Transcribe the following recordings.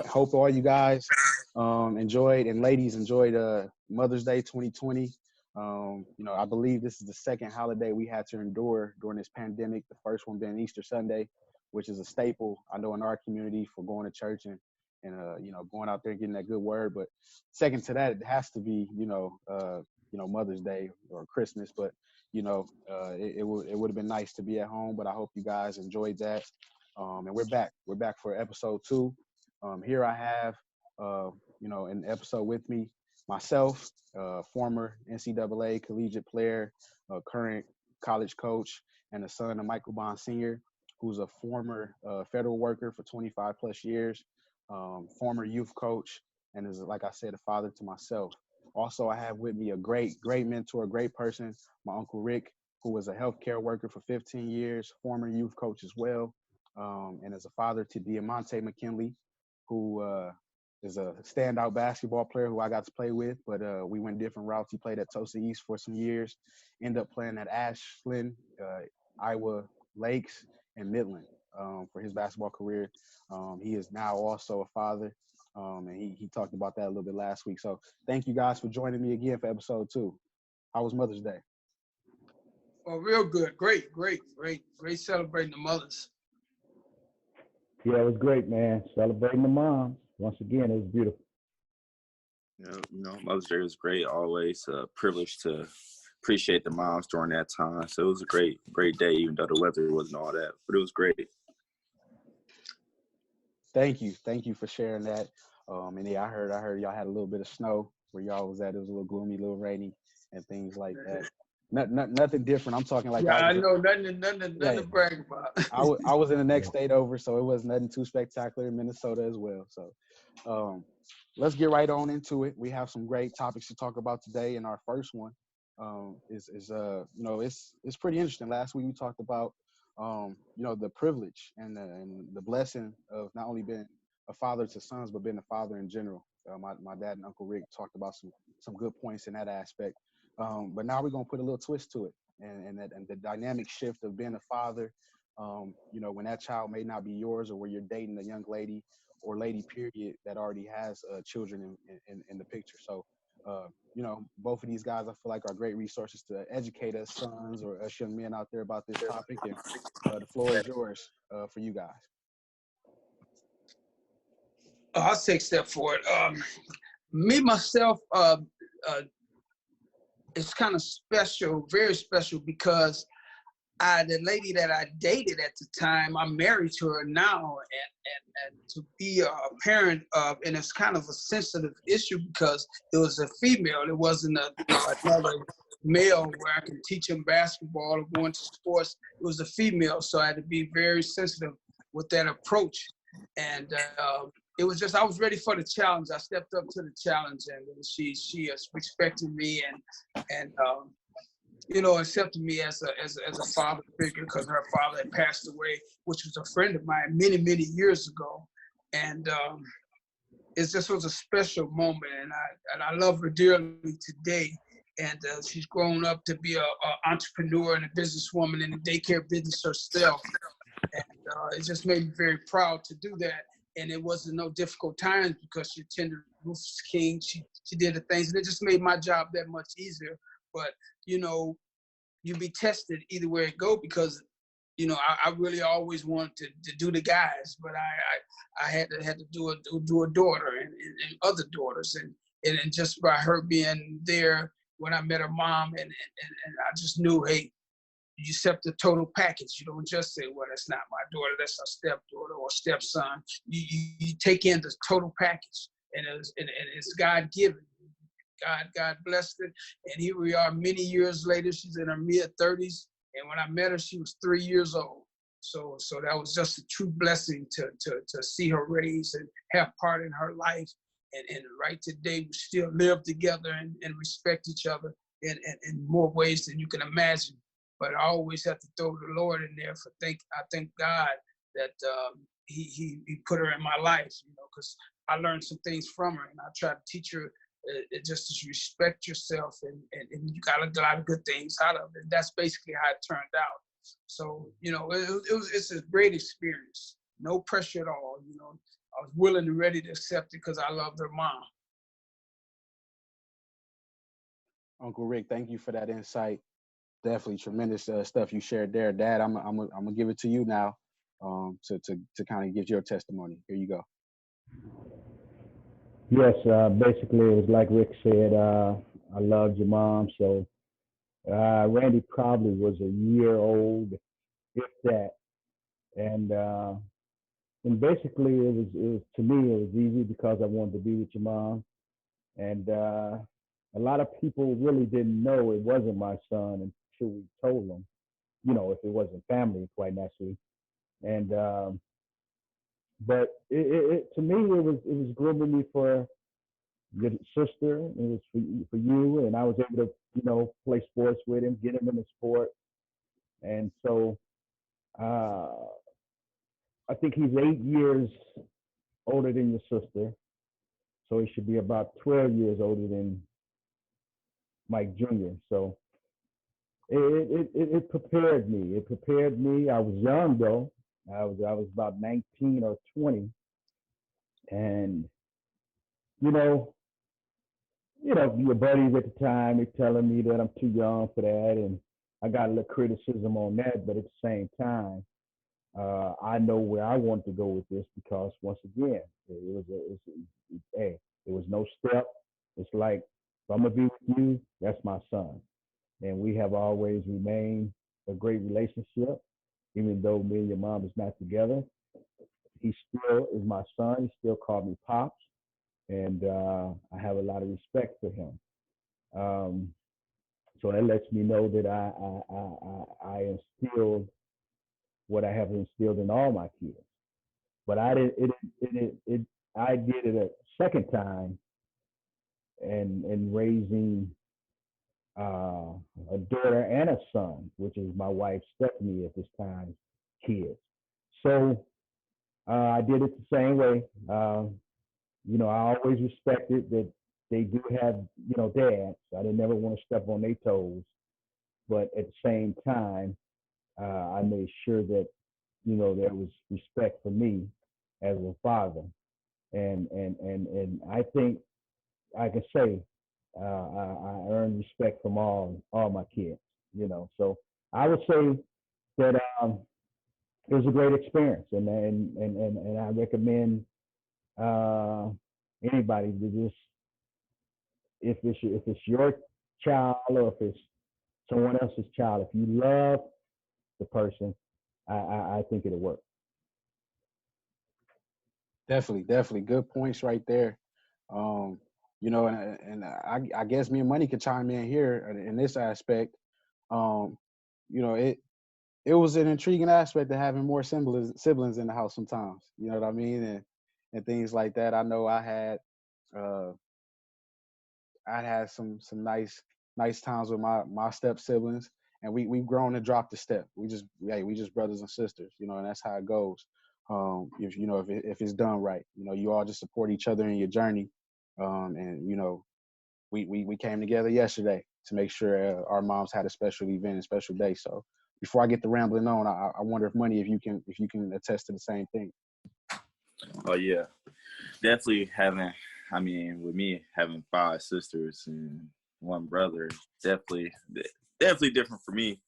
hope all you guys enjoyed, and ladies enjoyed Mother's Day 2020. I believe this is the second holiday we had to endure during this pandemic. The first one being Easter Sunday, which is a staple, I know, in our community for going to church and going out there and getting that good word. But second to that, it has to be, Mother's Day or Christmas. But, it would have been nice to be at home, but I hope you guys enjoyed that. And we're back. We're back for episode 2. Here I have, in the episode with me, myself, former NCAA collegiate player, current college coach, and the son of Michael Bond Sr., who's a former federal worker for 25 plus years, former youth coach, and is, like I said, a father to myself. Also, I have with me a great mentor, great person, my Uncle Rick, who was a healthcare worker for 15 years, former youth coach as well, and is a father to Diamante McKinley, who is a standout basketball player who I got to play with, but we went different routes. He played at Tulsa East for some years, ended up playing at Ashland, Iowa Lakes, and Midland for his basketball career. He is now also a father, and he talked about that a little bit last week. So thank you guys for joining me again for episode 2. How was Mother's Day? Oh, real good. Great celebrating the mothers. Yeah, it was great, man. Celebrating the moms. Once again, it was beautiful. Mother's Day was great. Always a privilege to appreciate the moms during that time. So it was a great day, even though the weather wasn't all that. But it was great. Thank you for sharing that. And yeah, I heard y'all had a little bit of snow where y'all was at. It was a little gloomy, a little rainy, and things like that. Nothing different. I'm talking like I know nothing to brag about. I was in the next state over, so it was nothing too spectacular in Minnesota as well. So let's get right on into it. We have some great topics to talk about today, and our first one is it's pretty interesting. Last week we talked about the privilege and the blessing of not only being a father to sons, but being a father in general. My dad and Uncle Rick talked about some good points in that aspect. But now we're gonna put a little twist to it, and the dynamic shift of being a father. When that child may not be yours, or where you're dating a young lady or lady period that already has children in the picture. So, both of these guys I feel like are great resources to educate us sons or us young men out there about this topic. And the floor is yours for you guys. I'll take a step forward. Me myself. It's kind of special, very special, because the lady that I dated at the time, I'm married to her now, and to be a parent of, and it's kind of a sensitive issue because it was a female. It wasn't another male where I can teach him basketball or go into sports. It was a female, so I had to be very sensitive with that approach. And it was just, I was ready for the challenge. I stepped up to the challenge, and she respected me and accepted me as a father figure, because her father had passed away, which was a friend of mine many years ago. And it just was a special moment, and I love her dearly today. And she's grown up to be an entrepreneur and a businesswoman in the daycare business herself. And it just made me very proud to do that. And it wasn't no difficult times because she attended Rufus King. She did the things, and it just made my job that much easier. But, you be tested either way it go, because, I really always wanted to do the guys, but I had to do a daughter and other daughters. And just by her being there when I met her mom, and I just knew, hey, you accept the total package. You don't just say, well, that's not my daughter, that's her stepdaughter or stepson. You take in the total package, and it's God-given. God blessed it. And here we are many years later. She's in her mid-30s. And when I met her, she was 3 years old. So that was just a true blessing to see her raise and have part in her life. And right today, we still live together and respect each other in more ways than you can imagine. But I always have to throw the Lord in there I thank God that he put her in my life, because I learned some things from her, and I try to teach her just to respect yourself, and you got a lot of good things out of it. That's basically how it turned out. So, it's a great experience. No pressure at all, I was willing and ready to accept it because I loved her mom. Uncle Rick, thank you for that insight. Definitely tremendous stuff you shared there, Dad. I'm gonna give it to you now, to kind of give your testimony. Here you go. Yes, basically it was like Rick said. I loved your mom, so Randy probably was a year old, if that, and basically it was to me it was easy because I wanted to be with your mom, and a lot of people really didn't know it wasn't my son until we told them, if it wasn't family, quite naturally, and but to me it was grooming me for your sister. It was for you, and I was able to play sports with him, get him in the sport, and so uh, I think he's 8 years older than your sister, so he should be about 12 years older than Mike Jr. So it prepared me. It prepared me. I was young though. I was about 19 or 20, and you know your buddies at the time, they're telling me that I'm too young for that, and I got a little criticism on that. But at the same time, I know where I want to go with this because once again, hey, there was no step. It's like if I'm gonna be with you, that's my son, and we have always remained a great relationship, even though me and your mom is not together. He still is my son. He still called me pops, and I have a lot of respect for him. Um, so that lets me know that I instilled what I have instilled in all my kids. But I did it I did it a second time and raising uh, a daughter and a son, which is my wife Stephanie at this time, kids. So I did it the same way. I always respected that they do have, dads. I didn't never want to step on their toes, but at the same time, I made sure that, there was respect for me as a father, and I think I can say I earned respect from all my kids. So I would say that it was a great experience, and I recommend uh, anybody to just if it's your child or if it's someone else's child, if you love the person, I think it'll work. Definitely good points right there. Um, and I guess me and Money could chime in here in this aspect. Um, it was an intriguing aspect of having more siblings in the house sometimes. You know what I mean, and things like that. I know uh, I had some nice times with my step siblings, and we've grown and dropped the step. We just brothers and sisters, and that's how it goes. If it's done right, you all just support each other in your journey, and we came together yesterday to make sure our moms had a special event, a special day. So before I get to rambling on, I wonder if Money, if you can attest to the same thing. Oh yeah, definitely having. I mean, with me having 5 sisters and one brother, definitely different for me.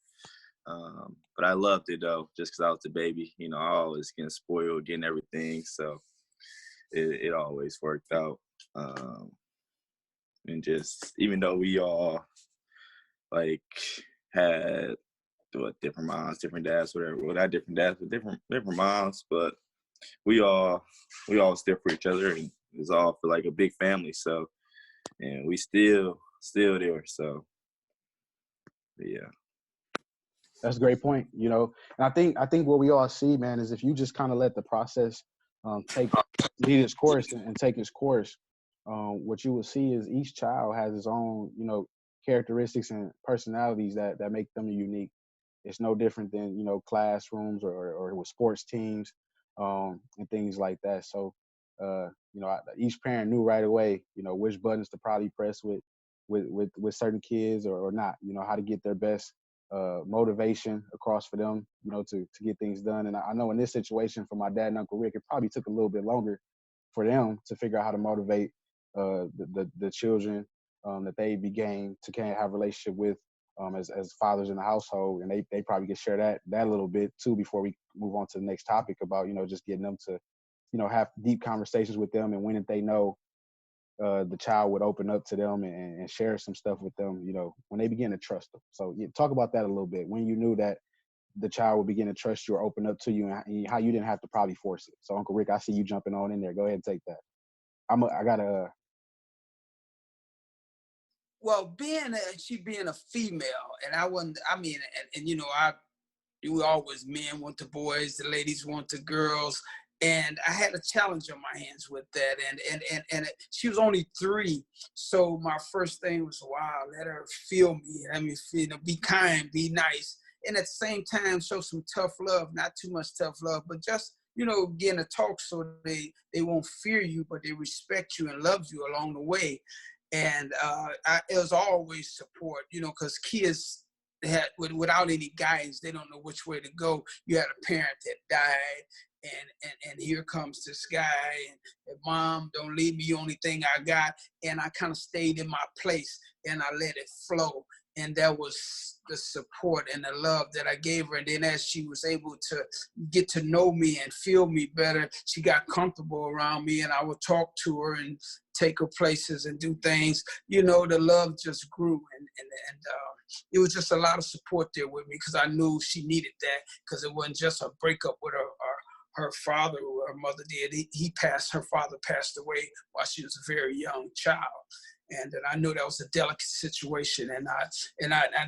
But I loved it though, just because I was the baby. I always getting spoiled, getting everything, so it always worked out. And just even though we all like had different moms, different dads, whatever. Well, not different dads, but different moms. But we all still for each other, and it's all for like a big family. So, and we still there. So, yeah. That's a great point. And I think what we all see, man, is if you just kind of let the process take lead its course and take its course, what you will see is each child has its own, characteristics and personalities that make them unique. It's no different than classrooms or with sports teams, and things like that. So each parent knew right away which buttons to probably press with certain kids or not. How to get their best motivation across for them, to get things done. And I know in this situation for my dad and Uncle Rick, it probably took a little bit longer for them to figure out how to motivate the children that they became to kind of have a relationship with as fathers in the household, and they probably could share that a little bit too before we move on to the next topic about just getting them to have deep conversations with them, and when they know the child would open up to them and share some stuff with them, when they begin to trust them. So talk about that a little bit, when you knew that the child would begin to trust you or open up to you, and how you didn't have to probably force it. So Uncle Rick, I see you jumping on in there. Go ahead and take that. I gotta. Well, she being a female, and I wasn't. I mean, and we always men want the boys, the ladies want the girls, and I had a challenge on my hands with that. And she was only 3, so my first thing was, wow, let her feel me. I mean, be kind, be nice, and at the same time show some tough love, not too much tough love, but just getting to talk so they won't fear you, but they respect you and love you along the way. And it was always support, because kids had without any guidance, they don't know which way to go. You had a parent that died, and here comes this guy, and mom, don't leave me, only thing I got. And I kind of stayed in my place and I let it flow. And that was the support and the love that I gave her. And then as she was able to get to know me and feel me better, she got comfortable around me, and I would talk to her and take her places and do things. The love just grew, and it was just a lot of support there with me, because I knew she needed that, because it wasn't just a breakup with her father, or her mother did. Her father passed away while she was a very young child. And I knew that was a delicate situation, and I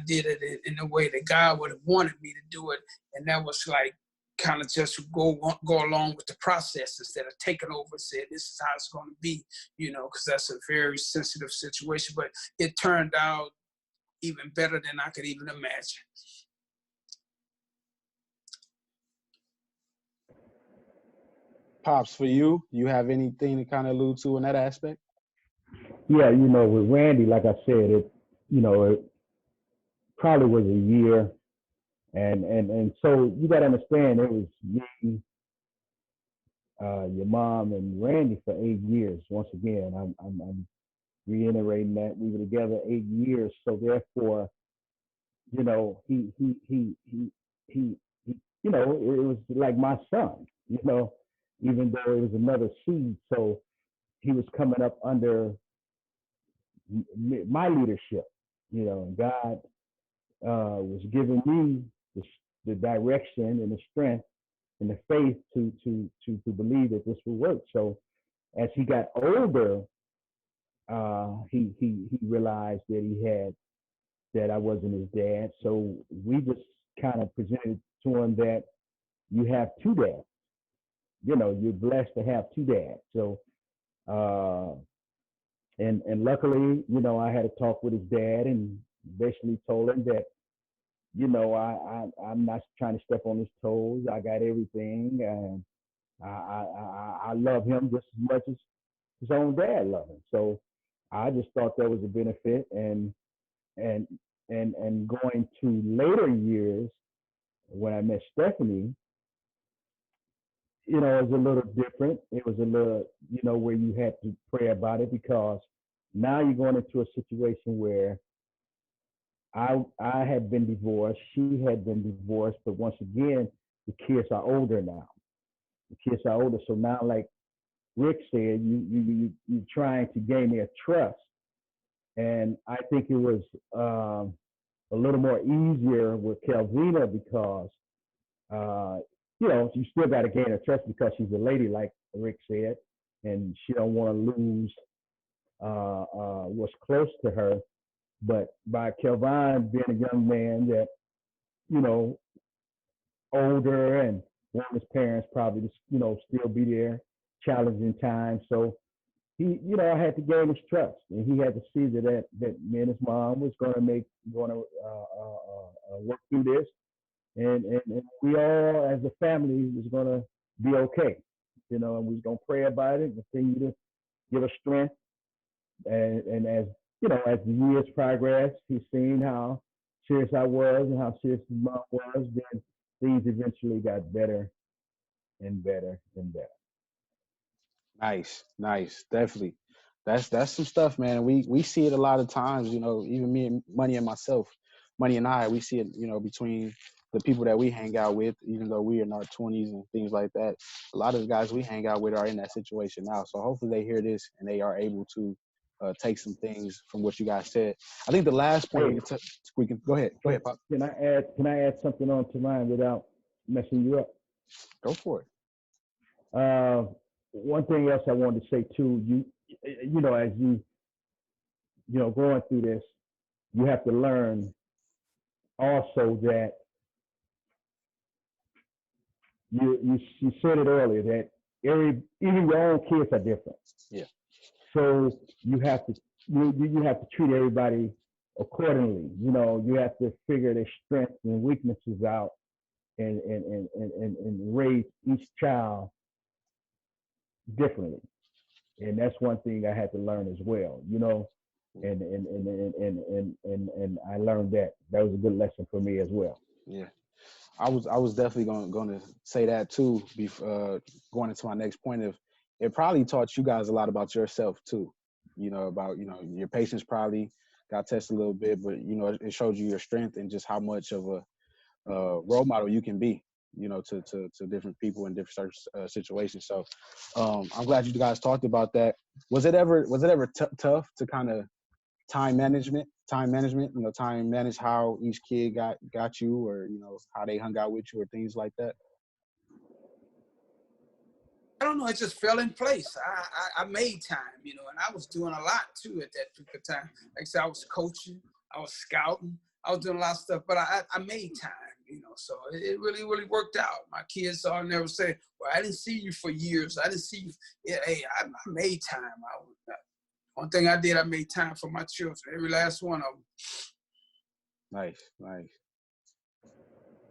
did it in a way that God would have wanted me to do it, and that was like kind of just go along with the process instead of taking over and saying this is how it's going to be, because that's a very sensitive situation. But it turned out even better than I could even imagine. Pops, for you have anything to kind of allude to in that aspect? Yeah, with Randy, like I said, it probably was a year, and so you got to understand, it was me, your mom, and Randy for 8 years. Once again, I'm reiterating that we were together 8 years. So therefore, he it was like my son. Even though it was another seed, so he was coming up under my leadership. And God was giving me the direction and the strength and the faith to believe that this would work. So as he got older, he realized that I wasn't his dad. So we just kind of presented to him that you have 2 dads. You're blessed to have 2 dads. So and luckily, I had a talk with his dad and basically told him that I'm not trying to step on his toes. I got everything, and I love him just as much as his own dad loved him. So I just thought that was a benefit, and going to later years when I met Stephanie, it was a little different. It was a little, where you had to pray about it, because now you're going into a situation where I had been divorced, she had been divorced, but once again, the kids are older now. The kids are older, so now, like Rick said, you trying to gain their trust, and I think it was a little more easier with Kelvina, because you still got to gain her trust because she's a lady, like Rick said, and she don't want to lose what's close to her. But by Kelvin being a young man that, older and one of his parents probably just, still be there, challenging times. So he, I had to gain his trust, and he had to see that me and his mom was going to work through this, and we all as a family was going to be okay, and we was going to pray about it and continue to give us strength. And as as the years progressed, he's seen how serious I was and how serious his mom was. Then things eventually got better and better and better. Nice, definitely. That's some stuff, man. We see it a lot of times. You know, even me and Money and myself, Money and I, we see it. You know, between the people that we hang out with, even though we are in our 20s and things like that. A lot of the guys we hang out with are in that situation now. So hopefully they hear this and they are able to take some things from what you guys said. I think the last point Hey, we can go ahead, Pop, can I add something on to mine without messing you up? go for it. Uh, One thing else I wanted to say too, you know, as going through this, you have to learn also that you said it earlier that even your own kids are different. Yeah, So you have to treat everybody accordingly. You know, you have to figure their strengths and weaknesses out and raise each child differently. And that's one thing I had to learn as well. You know, and I learned that was a good lesson for me as well. yeah. I was definitely going to say that too. Going into my next point, of it probably taught you guys a lot about yourself too. You know, about your patience probably got tested a little bit, but it showed you your strength and just how much of a role model you can be. To different people in different situations. So I'm glad you guys talked about that. Was it ever tough to kind of time management, time manage how each kid got you, or how they hung out with you or things like that? I don't know. It just fell in place. I made time, and I was doing a lot too at that particular time. Like I said, I was coaching, I was scouting, I was doing a lot of stuff, but I made time, So it really, really worked out. My kids all never say, "Well, I didn't see you for years. I didn't see you." Yeah, hey, I made time. One thing I did, I made time for my children, every last one of them. Nice.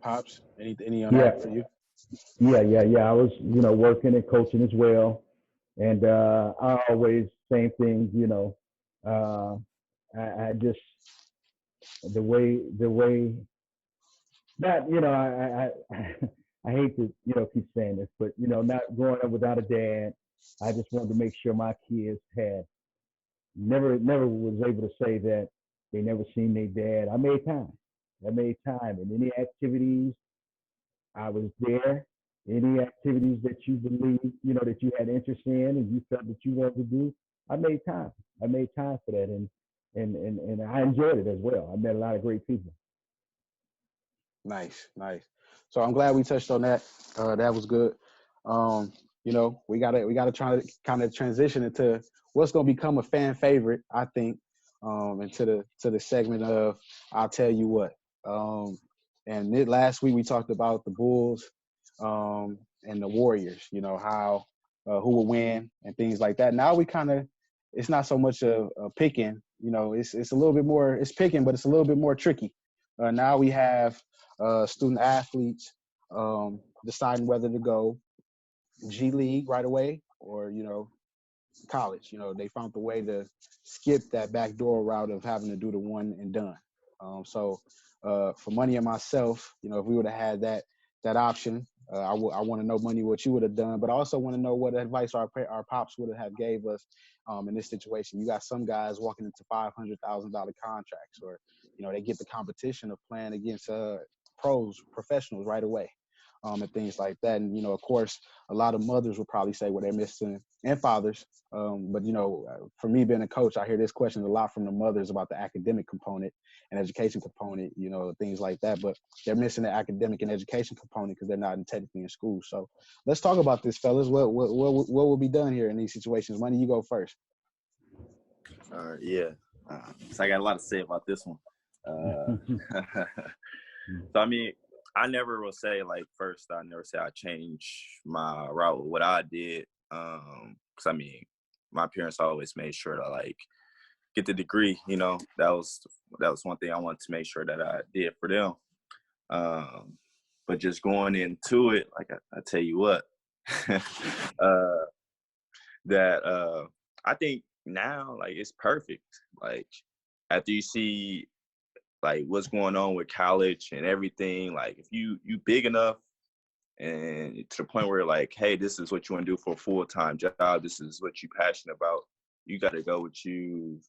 Pops, any on Yeah, that for you? yeah. I was, working and coaching as well, and I always same thing. Uh, I just the way that I hate to keep saying this, but not growing up without a dad, I just wanted to make sure my kids had never was able to say that they never seen their dad. I made time. And any activities I was there. Any activities that you believe, that you had interest in and you felt that you wanted to do, I made time. I made time for that, and I enjoyed it as well. I met a lot of great people. Nice. So I'm glad we touched on that. That was good. Um, we gotta try to kind of transition into what's gonna become a fan favorite, I think, into the segment of I'll tell you what. And last week we talked about the Bulls, and the Warriors. How who will win and things like that. Now we kind of it's not so much a picking. It's a little bit more. It's picking, but it's a little bit more tricky. Now we have student athletes deciding whether to go G League right away, or college. They found the way to skip that backdoor route of having to do the one and done. So for Money and myself, if we would have had that option, I want to know, Money, what you would have done, but I also want to know what advice our pops would have gave us in this situation. You got some guys walking into $500,000 contracts, or they get the competition of playing against professionals right away, and things like that. And of course, a lot of mothers will probably say, well, they're missing, and fathers. But for me being a coach, I hear this question a lot from the mothers about the academic component and education component, things like that. But they're missing the academic and education component because they're not technically in school. So let's talk about this, fellas. What will be done here in these situations? Money, you go first. Yeah. So I got a lot to say about this one. So I mean, I never will say, like, first, I never say I changed my route with what I did. Cause I mean, my parents always made sure to, like, get the degree. That was one thing I wanted to make sure that I did for them. But just going into it, like, I tell you what, that I think now, like, it's perfect. Like, after you see, like, what's going on with college and everything, like, if you big enough and to the point where like, hey, this is what you want to do for a full-time job. This is what you're passionate about. You got to go what you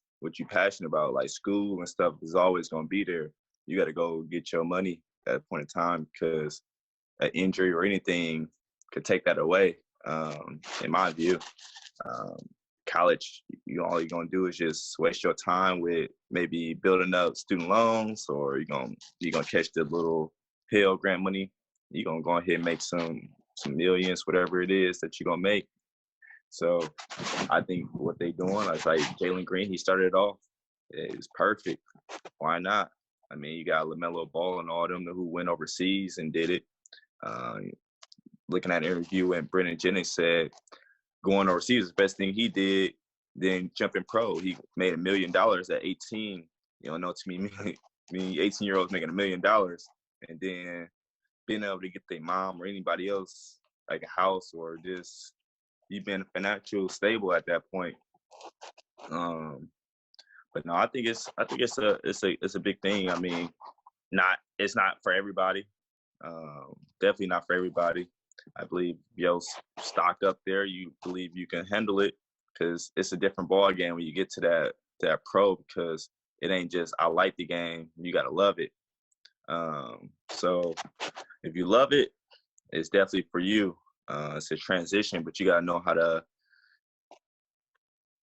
passionate about. Like school and stuff is always going to be there. You got to go get your money at a point in time, because an injury or anything could take that away. In my view, college, all you're gonna do is just waste your time with maybe building up student loans, or you're gonna catch the little Pell Grant money. You're gonna go ahead and make some millions, whatever it is that you're gonna make. So I think what they doing, like Jalen Green, he started it off. It was perfect. Why not? I mean, you got LaMelo Ball and all them who went overseas and did it. Looking at an interview when Brennan Jennings said going overseas is the best thing he did, then jumping pro. He made $1 million at 18. You don't know, to me 18-year-olds making $1 million, and then being able to get their mom or anybody else like a house, or just you being financially stable at that point. But no, I think it's a big thing. I mean, it's not for everybody. Definitely not for everybody. I believe you're stocked up there. You believe you can handle it, because it's a different ball game when you get to that pro, because it ain't just I like the game. You got to love it. So if you love it, it's definitely for you. It's a transition, but you got to know how to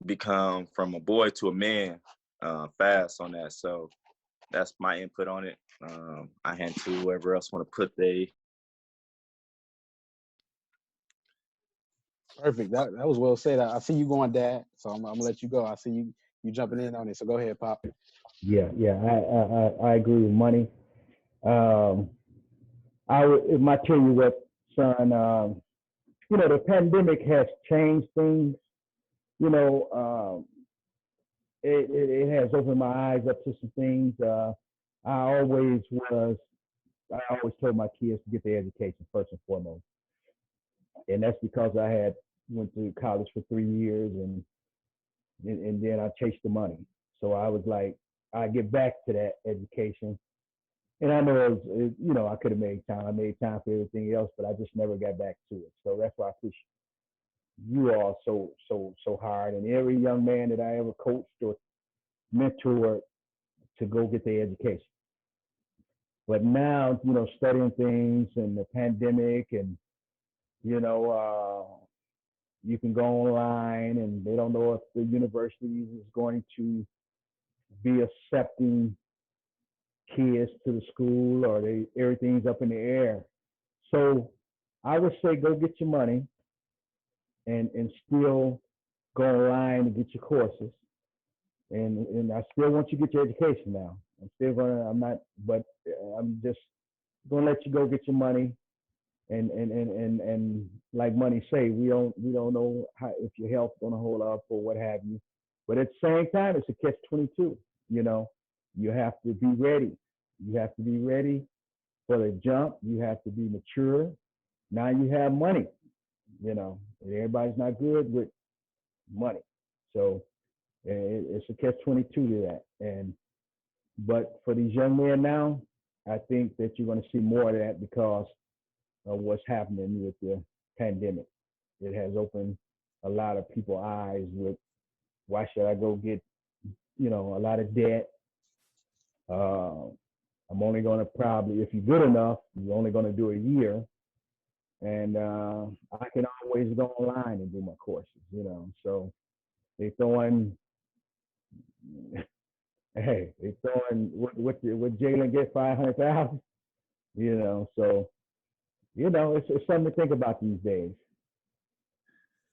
become from a boy to a man fast on that. So that's my input on it. I hand to whoever else want to put Perfect. That was well said. I see you going, Dad. So I'm gonna let you go. I see you jumping in on it. So go ahead, Pop. Yeah, I agree with Money. If I tell you what, son, the pandemic has changed things. It has opened my eyes up to some things. I always told my kids to get their education first and foremost. And that's because I had went to college for 3 years, and then I chased the money. So I was like, I get back to that education. And I know I could have made time. I made time for everything else, but I just never got back to it. So that's why I push you all so hard, and every young man that I ever coached or mentored to go get their education. But now, studying things and the pandemic, and you can go online, and they don't know if the universities is going to be accepting kids to the school, or everything's up in the air. So I would say go get your money and still go online and get your courses. And I still want you to get your education now. I'm just gonna let you go get your money. And like Money say, we don't know if your health's gonna hold up or what have you. But at the same time, it's a catch-22. You have to be ready. You have to be ready for the jump. You have to be mature. Now you have money. Everybody's not good with money, so it's a catch-22 to that. But for these young men now, I think that you're going to see more of that because of what's happening with the pandemic. It has opened a lot of people's eyes with, why should I go get, a lot of debt? I'm only going to probably, if you're good enough, you're only going to do a year. And I can always go online and do my courses, So they throwing, what Jalen get 500,000, So it's something to think about these days.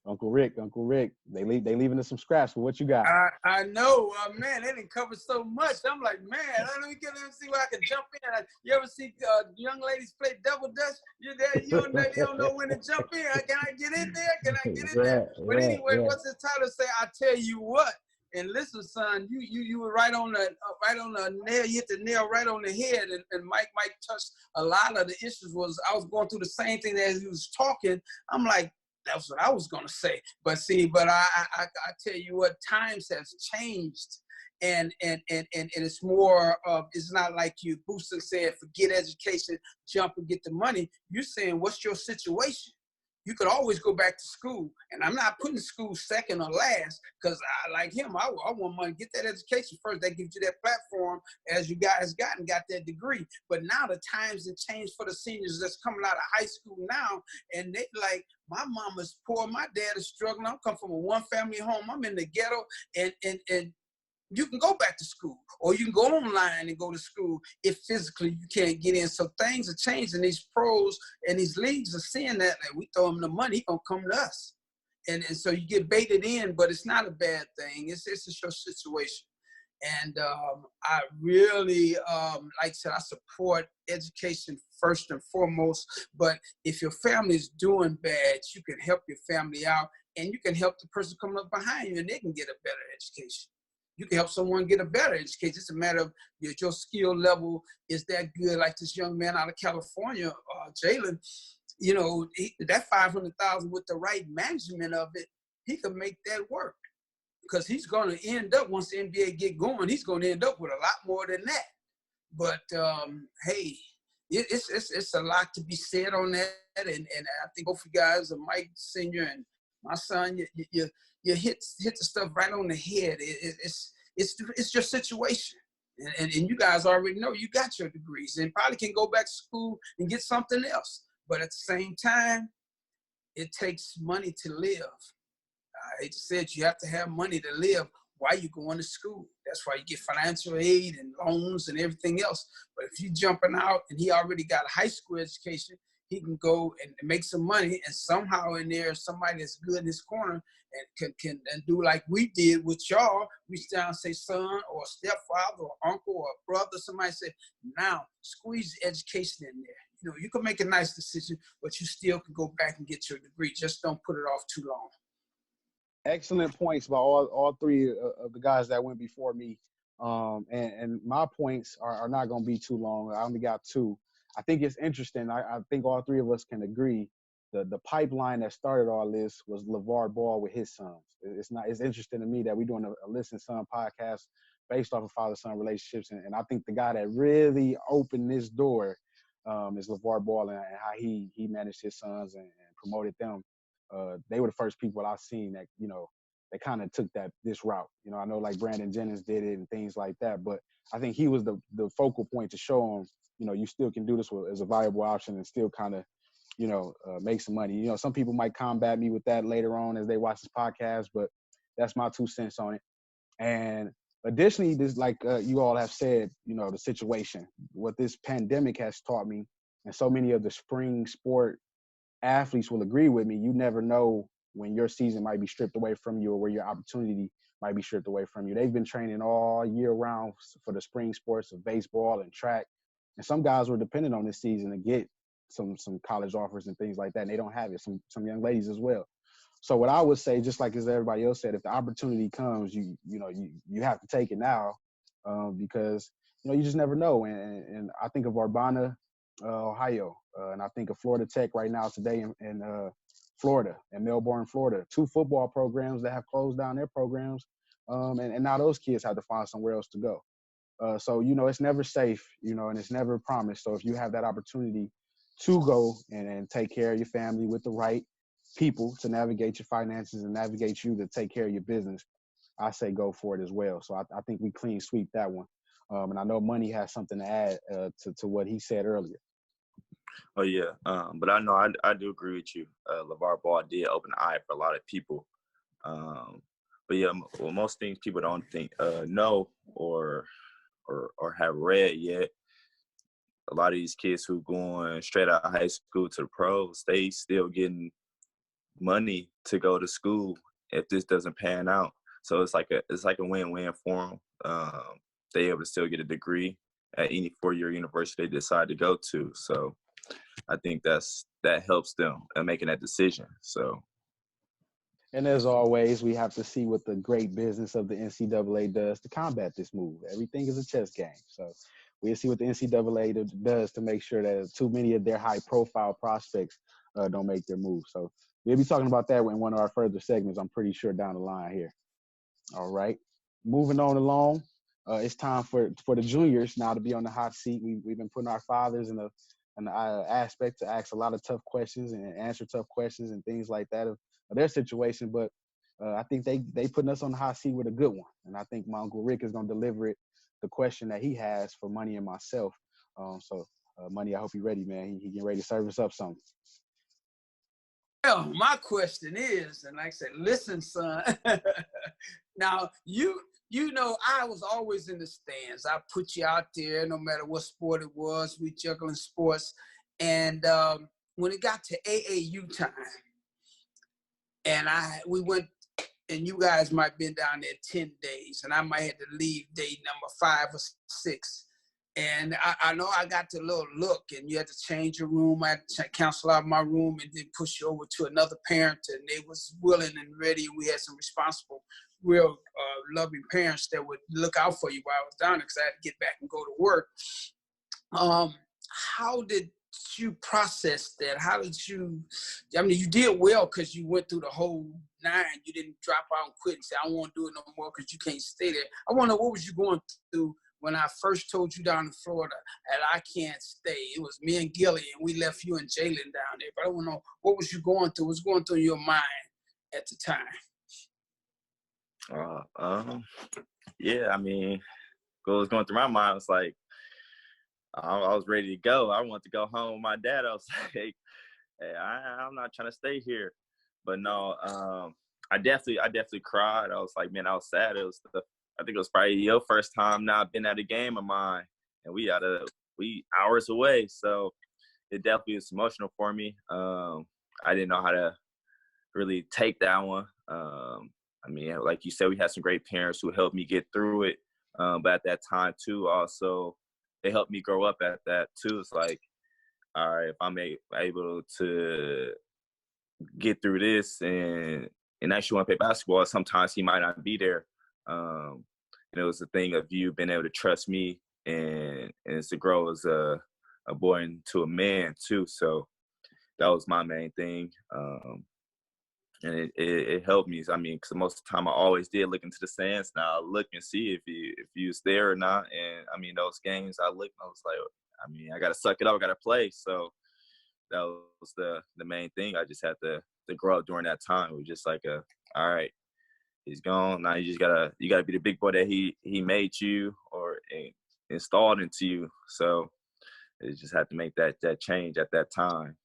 Uncle Rick, they leaving us some scraps. For what you got? I know, man. They didn't cover so much. I'm like, man, let me get in and see where I can jump in. You ever see young ladies play double dutch? You're there, you don't know when to jump in. Can I get in there? Can I get in there? But anyway, what's the title say? I tell you what. And listen, son, you were right on the nail. You hit the nail right on the head. And Mike touched a lot of the issues. I was going through the same thing as he was talking. I'm like, that's what I was gonna say. But I tell you what, times has changed. and it's more of, it's not like you Booster said, forget education, jump and get the money. You're saying, what's your situation? You could always go back to school. And I'm not putting school second or last, because I like him. I want money. Get that education first. That gives you that platform as you guys got that degree. But now the times have changed for the seniors that's coming out of high school now. And they like, my mama's poor. My dad is struggling. I come from a one family home. I'm in the ghetto. And you can go back to school, or you can go online and go to school if physically you can't get in. So things are changing. These pros and these leagues are seeing that, like, we throw him the money, he gonna come to us. And so you get baited in, but it's not a bad thing. It's just your situation. And I really, like I said, I support education first and foremost. But if your family is doing bad, you can help your family out, and you can help the person coming up behind you, and they can get a better education. You can help someone get a better education. It's a matter of your skill level is that good. Like this young man out of California, Jalen, you know, that $500,000 with the right management of it, he could make that work, because he's going to end up, once the NBA get going, he's going to end up with a lot more than that. But hey, it's a lot to be said on that, and I think both of you guys, Mike Senior and my son, you hit the stuff right on the head. It's your situation, and you guys already know you got your degrees and probably can go back to school and get something else. But at the same time, it takes money to live. I just said you have to have money to live while you're going to school. That's why you get financial aid and loans and everything else. But if you're jumping out and he already got a high school education, he can go and make some money, and somehow in there, somebody that's good in his corner and can do like we did with y'all. Reach down and say, son, or stepfather, or uncle, or brother. Somebody said, now squeeze the education in there. You know, you can make a nice decision, but you still can go back and get your degree. Just don't put it off too long. Excellent points by all three of the guys that went before me. And my points are not going to be too long. I only got two. I think it's interesting. I think all three of us can agree. The pipeline that started all this was LeVar Ball with his sons. It's interesting to me that we're doing a Listen Son podcast based off of father-son relationships. And I think the guy that really opened this door is LeVar Ball, and how he managed his sons and promoted them. They were the first people I seen that, you know, they kind of took this route. You know, I know like Brandon Jennings did it and things like that, but I think he was the focal point to show them, you know, you still can do this as a viable option and still kind of, you know, make some money. You know, some people might combat me with that later on as they watch this podcast, but that's my 2 cents on it. And additionally, this, like you all have said, you know, the situation, what this pandemic has taught me, and so many of the spring sport athletes will agree with me, you never know when your season might be stripped away from you, or where your opportunity might be stripped away from you. They've been training all year round for the spring sports of baseball and track. And some guys were dependent on this season to get some college offers and things like that, and they don't have it. Some young ladies as well. So what I would say, just like as everybody else said, if the opportunity comes, you have to take it now, because you know you just never know. And I think of Urbana, Ohio, and I think of Florida Tech right now today in Florida, and Melbourne, Florida, 2 football programs that have closed down their programs, and now those kids have to find somewhere else to go. So you know it's never safe, you know, and it's never promised. So if you have that opportunity to go and take care of your family with the right people to navigate your finances and navigate you to take care of your business, I say go for it as well. So I think we clean sweep that one. And I know Money has something to add to what he said earlier. Oh yeah, but I know I do agree with you. LeVar Ball did open the eye for a lot of people. But yeah, well, most things people don't think know or have read yet. A lot of these kids who going straight out of high school to the pros, they still getting money to go to school if this doesn't pan out. So it's like a win-win for them. They able to still get a degree at any 4-year university they decide to go to. So I think that helps them in making that decision. So. And as always, we have to see what the great business of the NCAA does to combat this move. Everything is a chess game. So we'll see what the NCAA does to make sure that too many of their high-profile prospects don't make their move. So we'll be talking about that in one of our further segments, I'm pretty sure, down the line here. All right. moving on along, it's time for the juniors now to be on the hot seat. We've been putting our fathers in an aspect to ask a lot of tough questions and answer tough questions and things like that of their situation. But I think they putting us on the hot seat with a good one, and I think my Uncle Rick is going to deliver it, the question that he has for Money and myself. Money, I hope you're ready, man. He getting ready to serve us up something. Well, my question is, and like I said, listen, son. Now, you know, I was always in the stands. I put you out there no matter what sport it was. We juggling sports. And when it got to AAU time, and we went, and you guys might have been down there 10 days, and I might have to leave day number 5 or 6. And I know I got the little look, and you had to change your room. I had to cancel out my room and then push you over to another parent, and they was willing and ready. We had some responsible, real loving parents that would look out for you while I was down there, because I had to get back and go to work. How did you process that? How did you, I mean, you did well because you went through the whole 9. You didn't drop out and quit and say, I don't want to do it no more because you can't stay there. I wonder, what was you going through when I first told you down in Florida that I can't stay? It was me and Gilly, and we left you and Jalen down there. But I don't know, what was you going through? What was going through your mind at the time? Yeah, I mean, what was going through my mind was like, I was ready to go. I wanted to go home with my dad. I was like, hey, I'm not trying to stay here. But no, I definitely cried. I was like, man, I was sad. I think it was probably your first time now I've been at a game of mine, and we hours away. So it definitely was emotional for me. I didn't know how to really take that one. I mean, like you said, we had some great parents who helped me get through it. But at that time too, also, they helped me grow up at that too. It's like, all right, if I'm able to get through this and actually want to play basketball, sometimes he might not be there. And it was a thing of you being able to trust me and to grow as a boy into a man too. So that was my main thing. And it helped me. I mean, because most of the time I always did look into the stands. Now I look and see if you was there or not. And I mean, those games I looked, I was like, I mean, I got to suck it up. I got to play. So that was the main thing. I just had to grow up during that time. It was just like all right, he's gone. Now you gotta be the big boy that he made you or installed into you. So it just had to make that change at that time.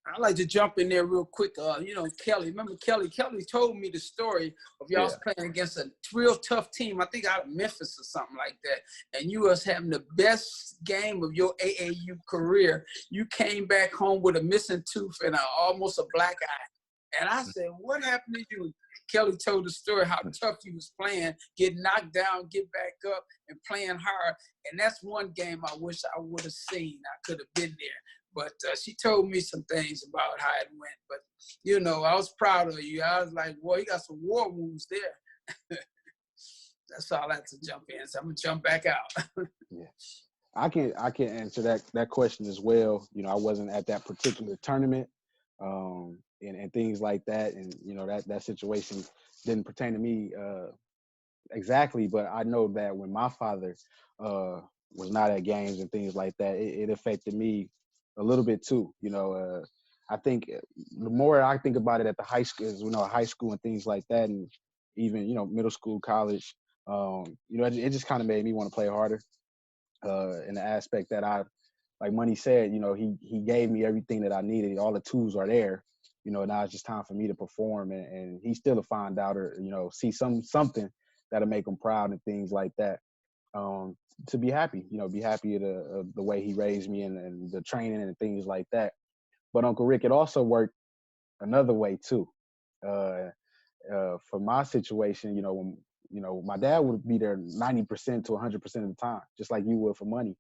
I'd like to jump in there real quick. You know, Kelly, remember Kelly? Kelly told me the story of y'all playing against a real tough team, I think out of Memphis or something like that. And you was having the best game of your AAU career. You came back home with a missing tooth and almost a black eye. And I said, what happened to you? Kelly told the story how tough he was playing, getting knocked down, get back up, and playing hard. And that's one game I wish I would have seen. I could have been there. But she told me some things about how it went. But, you know, I was proud of you. I was like, boy, you got some war wounds there. That's all I had to jump in. So I'm going to jump back out. Yeah. I can answer that question as well. You know, I wasn't at that particular tournament and things like that. And, you know, that situation didn't pertain to me exactly. But I know that when my father was not at games and things like that, it affected me a little bit too. You know, I think the more I think about it at the high school, you know, high school and things like that, and even, you know, middle school, college, you know, it just kind of made me want to play harder in the aspect that like Money said, you know, he gave me everything that I needed. All the tools are there. You know, now it's just time for me to perform, and he's still a fine doubter, you know, see something that'll make him proud and things like that. To be happy, you know, be happy the way he raised me and the training and things like that. But Uncle Rick, it also worked another way too. For my situation, you know, when, you know, my dad would be there 90% to 100% of the time, just like you would for Money.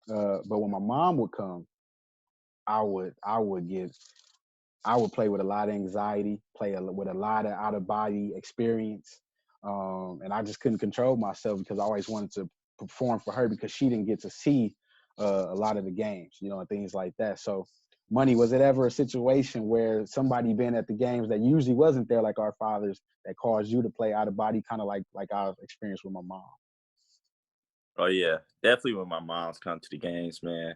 But when my mom would come, I would play with a lot of anxiety, with a lot of out of body experience. And I just couldn't control myself because I always wanted to perform for her because she didn't get to see a lot of the games, you know, and things like that. So Money, was it ever a situation where somebody been at the games that usually wasn't there, like our fathers, that caused you to play out of body, kind of like our experience with my mom? Oh yeah, definitely when my mom's come to the games, man.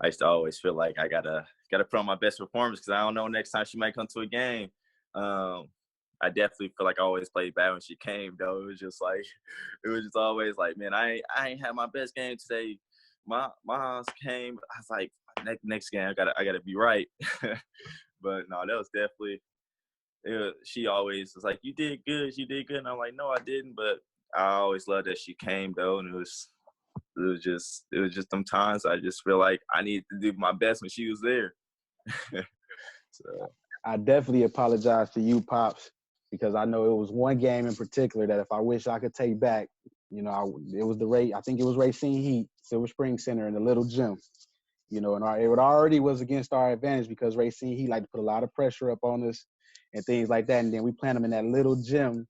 I used to always feel like I gotta put on my best performance because I don't know next time she might come to a game. Um, I definitely feel like I always played bad when she came though. It was just always like, man, I ain't had my best game today. My mom's came. I was like, next game I gotta be right. But no, that was definitely. She always was like, you did good, and I'm like, no, I didn't. But I always loved that she came though, and it was just them times I just feel like I needed to do my best when she was there. So I definitely apologize to you, Pops, because I know it was one game in particular that if I wish I could take back, you know, it was I think it was Racine Heat, Silver Spring Center in the little gym. You know, and it already was against our advantage because Racine Heat like to put a lot of pressure up on us and things like that. And then we planned them in that little gym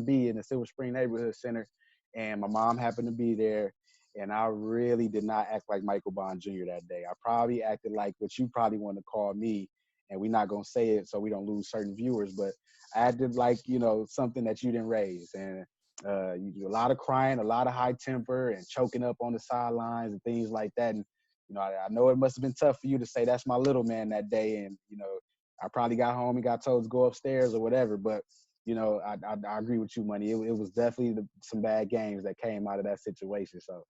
B in the Silver Spring Neighborhood Center. And my mom happened to be there. And I really did not act like Michael Bond Jr. that day. I probably acted like what you probably want to call me, and we're not going to say it so we don't lose certain viewers, but I acted like, you know, something that you didn't raise. And you do a lot of crying, a lot of high temper, and choking up on the sidelines and things like that. And, you know, I know it must have been tough for you to say that's my little man that day. And, you know, I probably got home and got told to go upstairs or whatever. But, you know, I agree with you, Money. It was definitely some bad games that came out of that situation. So,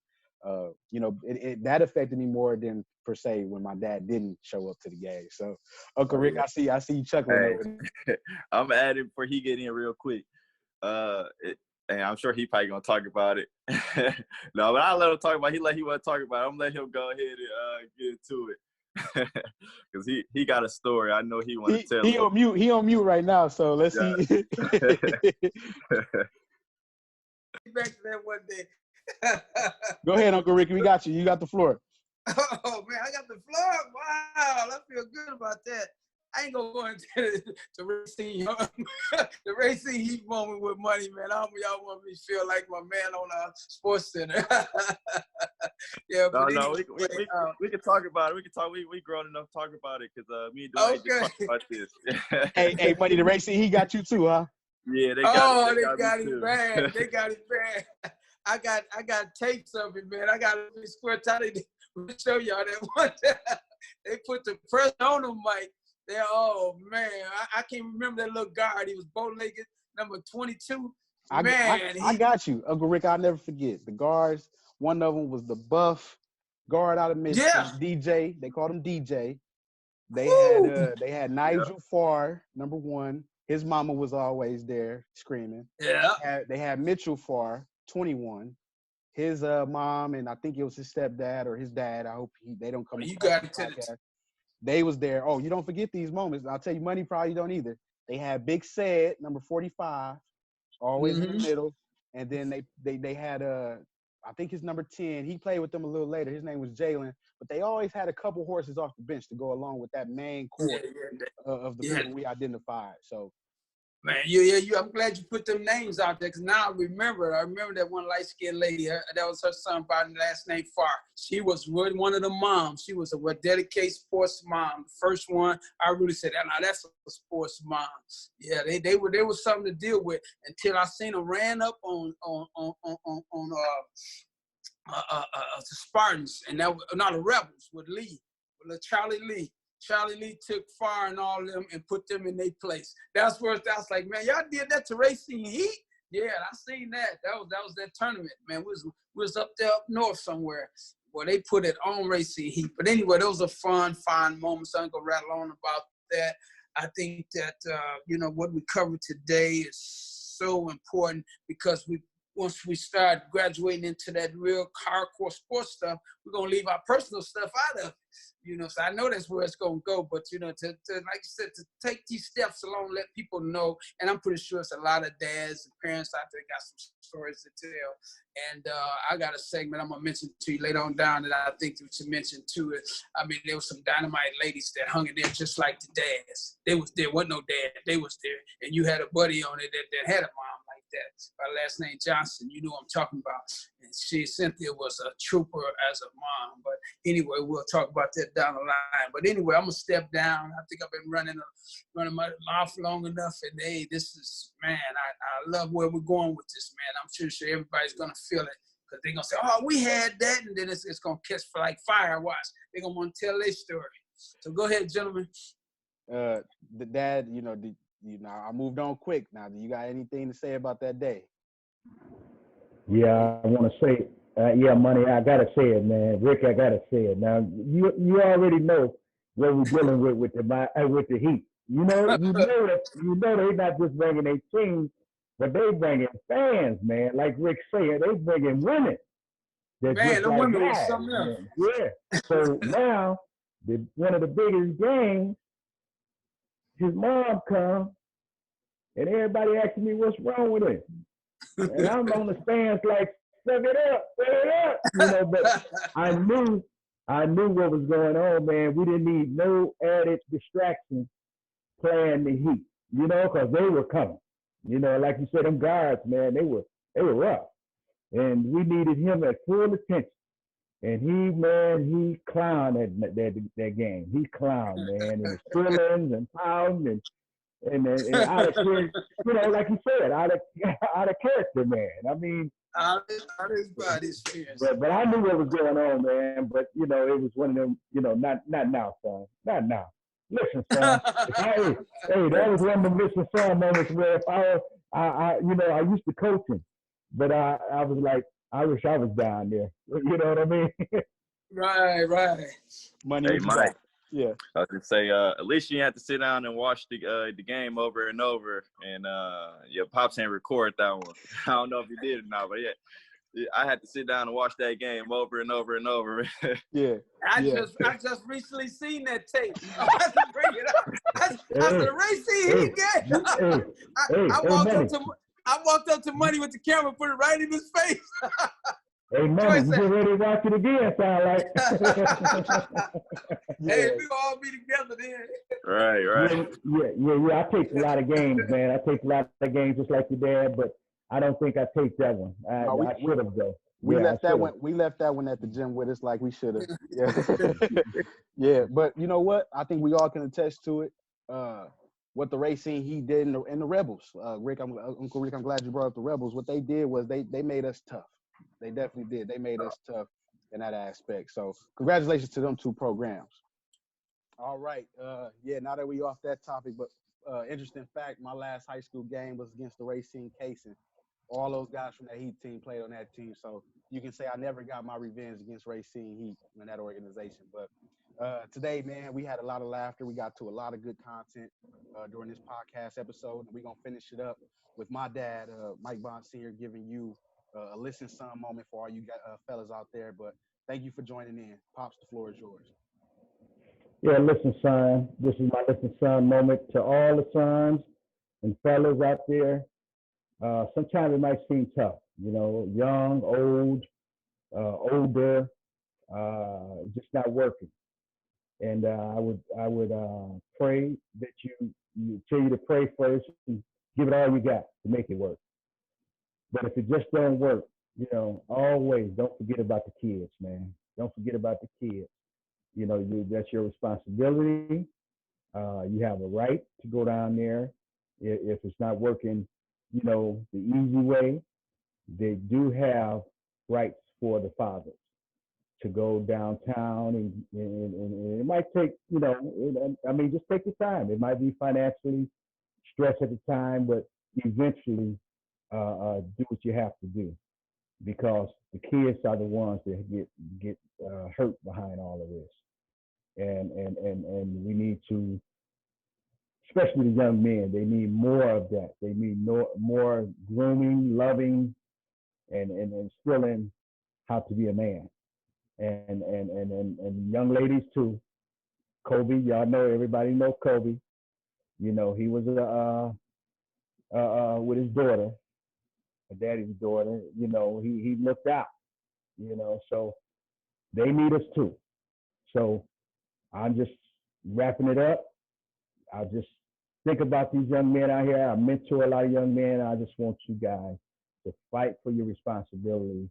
you know, that affected me more than per se when my dad didn't show up to the game. So, Uncle Rick, I see you chuckling over there. I'm at it before he get in real quick. And I'm sure he probably gonna talk about it. No, but I let him talk about it. He want to talk about it. I'm letting him go ahead and get into it. Because he got a story. I know he want to tell. He on mute right now, so let's see. Back to that one day. Go ahead, Uncle Ricky. We got you. You got the floor. Oh man, I got the floor. Wow, I feel good about that. I ain't gonna go into the Racine the Racine Heat moment with Money, man. I hope y'all want me to feel like my man on a Sports Center. Yeah, no, anyway, we can talk about it. We can talk. We grown enough to talk about it because me and Dwayne just talked about this. hey, Money, the Racine Heat got you too, huh? Yeah, they got it bad. They got it bad. I got tapes of it, man. I got a square time to show y'all that one time. They put the press on him, Mike. Oh man, I can't remember that little guard. He was bow-legged, number 22. I got you, Uncle Rick. I'll never forget the guards. One of them was the buff guard out of Michigan, DJ. They called him DJ. They had Nigel Farr, number 1. His mama was always there screaming. Yeah. They had Mitchell Farr, 21. His mom and I think it was his stepdad or his dad. I hope they don't come. You got it to the They was there. Oh, you don't forget these moments. I'll tell you, Money probably don't either. They had Big Said, number 45, always in the middle. And then they had I think his number 10. He played with them a little later. His name was Jalen. But they always had a couple horses off the bench to go along with that main core of the people we identified. So, man, I'm glad you put them names out there because now I remember that one light-skinned lady. That was her son by the last name Farr. She was really one of the moms. She was a dedicated sports mom. The first one, I really said, now that's a sports mom. Yeah, they were something to deal with until I seen them ran up on the Spartans, and that was not the Rebels with Charlie Lee. Charlie Lee took Farr and all of them and put them in their place. That's where I was like, man, y'all did that to Racine Heat? Yeah, I seen that. That was that tournament, man. We was up there up north somewhere. Well, they put it on Racine Heat. But anyway, those are fun moments. I'm gonna rattle on about that. I think that what we covered today is so important because once we start graduating into that real hardcore sports stuff, we're going to leave our personal stuff out of it. So I know that's where it's going to go. But, to like you said, to take these steps along, let people know. And I'm pretty sure it's a lot of dads and parents out there got some stories to tell. And I got a segment I'm going to mention to you later on down that I think you should mention too. I mean, there was some dynamite ladies that hung in there just like the dads. There wasn't no dad. They was there. And you had a buddy on it that had a mom like that. By last name Johnson, you know what I'm talking about. And Cynthia was a trooper as a mom. But anyway, we'll talk about that down the line. But anyway, I'm gonna step down. I think I've been running my mouth long enough. And hey, this is, man, I love where we're going with this, man. I'm sure everybody's gonna feel it. Because they're gonna say, oh, we had that, and then it's gonna catch like fire. Watch. They're gonna want to tell their story. So go ahead, gentlemen. The dad, I moved on quick. Now, do you got anything to say about that day? Yeah, I want to say, yeah, Money, I gotta say it, man. Rick, I gotta say it. Now, you already know what we're dealing with the Heat. You know they're not just bringing their team, but they bringing fans, man. Like Rick said, they bringing women. They're man, just the like women was guys, something else. man. Yeah. So now, one of the biggest games, his mom comes, and everybody asking me what's wrong with it. And I'm on the stands like, suck it up. But I knew what was going on, man. We didn't need no added distraction playing the Heat, because they were coming. Like you said, them guards, man, they were rough. And we needed him at full attention. And he clowned that game. He clowned, man. And his feelings and pounding and out of like you said, out of character, man. I mean, out of his body's fears. But I knew what was going on, man. But it was one of them, not now, son, not now. Listen, son. Hey, that was one of the listen, son moments where if I used to coach him, but I was like, I wish I was down there. You know what I mean? Right. Money, hey, Mike. Yeah. I was gonna say, at least you had to sit down and watch the game over and over, and your pops ain't record that one. I don't know if you did or not, but yeah, I had to sit down and watch that game over and over and over. Yeah. I just recently seen that tape. I have to bring it up. I said, Racine, I walked up to Money with the camera, put it right in his face. Hey, Money, you get ready to watch it again, sound like. Hey, we all be together then. Right. Yeah. I take a lot of games, man. I take a lot of games just like your dad, but I don't think I take that one. I should have, though. We left that one at the gym with us like we should have. Yeah. Yeah, but you know what? I think we all can attest to it. What the Racine Heat did in the Rebels. Uncle Rick, I'm glad you brought up the Rebels. What they did was they made us tough. They definitely did. They made us tough in that aspect. So congratulations to them two programs. All right. Now that we off that topic, but interesting fact, my last high school game was against the Racine Cason. All those guys from that Heat team played on that team. So you can say I never got my revenge against Racine Heat in that organization. But today, man, we had a lot of laughter. We got to a lot of good content during this podcast episode. We're going to finish it up with my dad, Mike Bond Sr., giving you a listen son moment for all you fellas out there. But thank you for joining in. Pops, the floor is yours. Yeah, listen, son. This is my listen son moment to all the sons and fellas out there. Sometimes it might seem tough, young, old, older, just not working. And I would pray that you tell you to pray first and give it all you got to make it work. But if it just don't work, always don't forget about the kids, man. Don't forget about the kids. That's your responsibility. You have a right to go down there. If it's not working, the easy way, they do have rights for the fathers to go downtown and it might take, just take your time. It might be financially stressed at the time, but eventually do what you have to do because the kids are the ones that get hurt behind all of this. And we need to, especially the young men, they need more of that. They need more grooming, loving, and instilling how to be a man. And young ladies too. Kobe, y'all know, everybody know Kobe. He was with his daughter, daddy's daughter. He looked out. So they need us too. So I'm just wrapping it up. I'll just think about these young men out here. I mentor a lot of young men. I just want you guys to fight for your responsibility.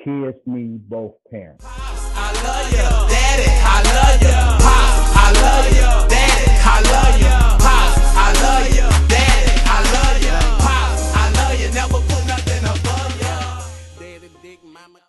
Kids need both parents. I love you, daddy. I love you, pops. I love you, daddy. I love you, pops. I love you, daddy. I love you, pops. I love you. Never put nothing above you. Daddy, big mama.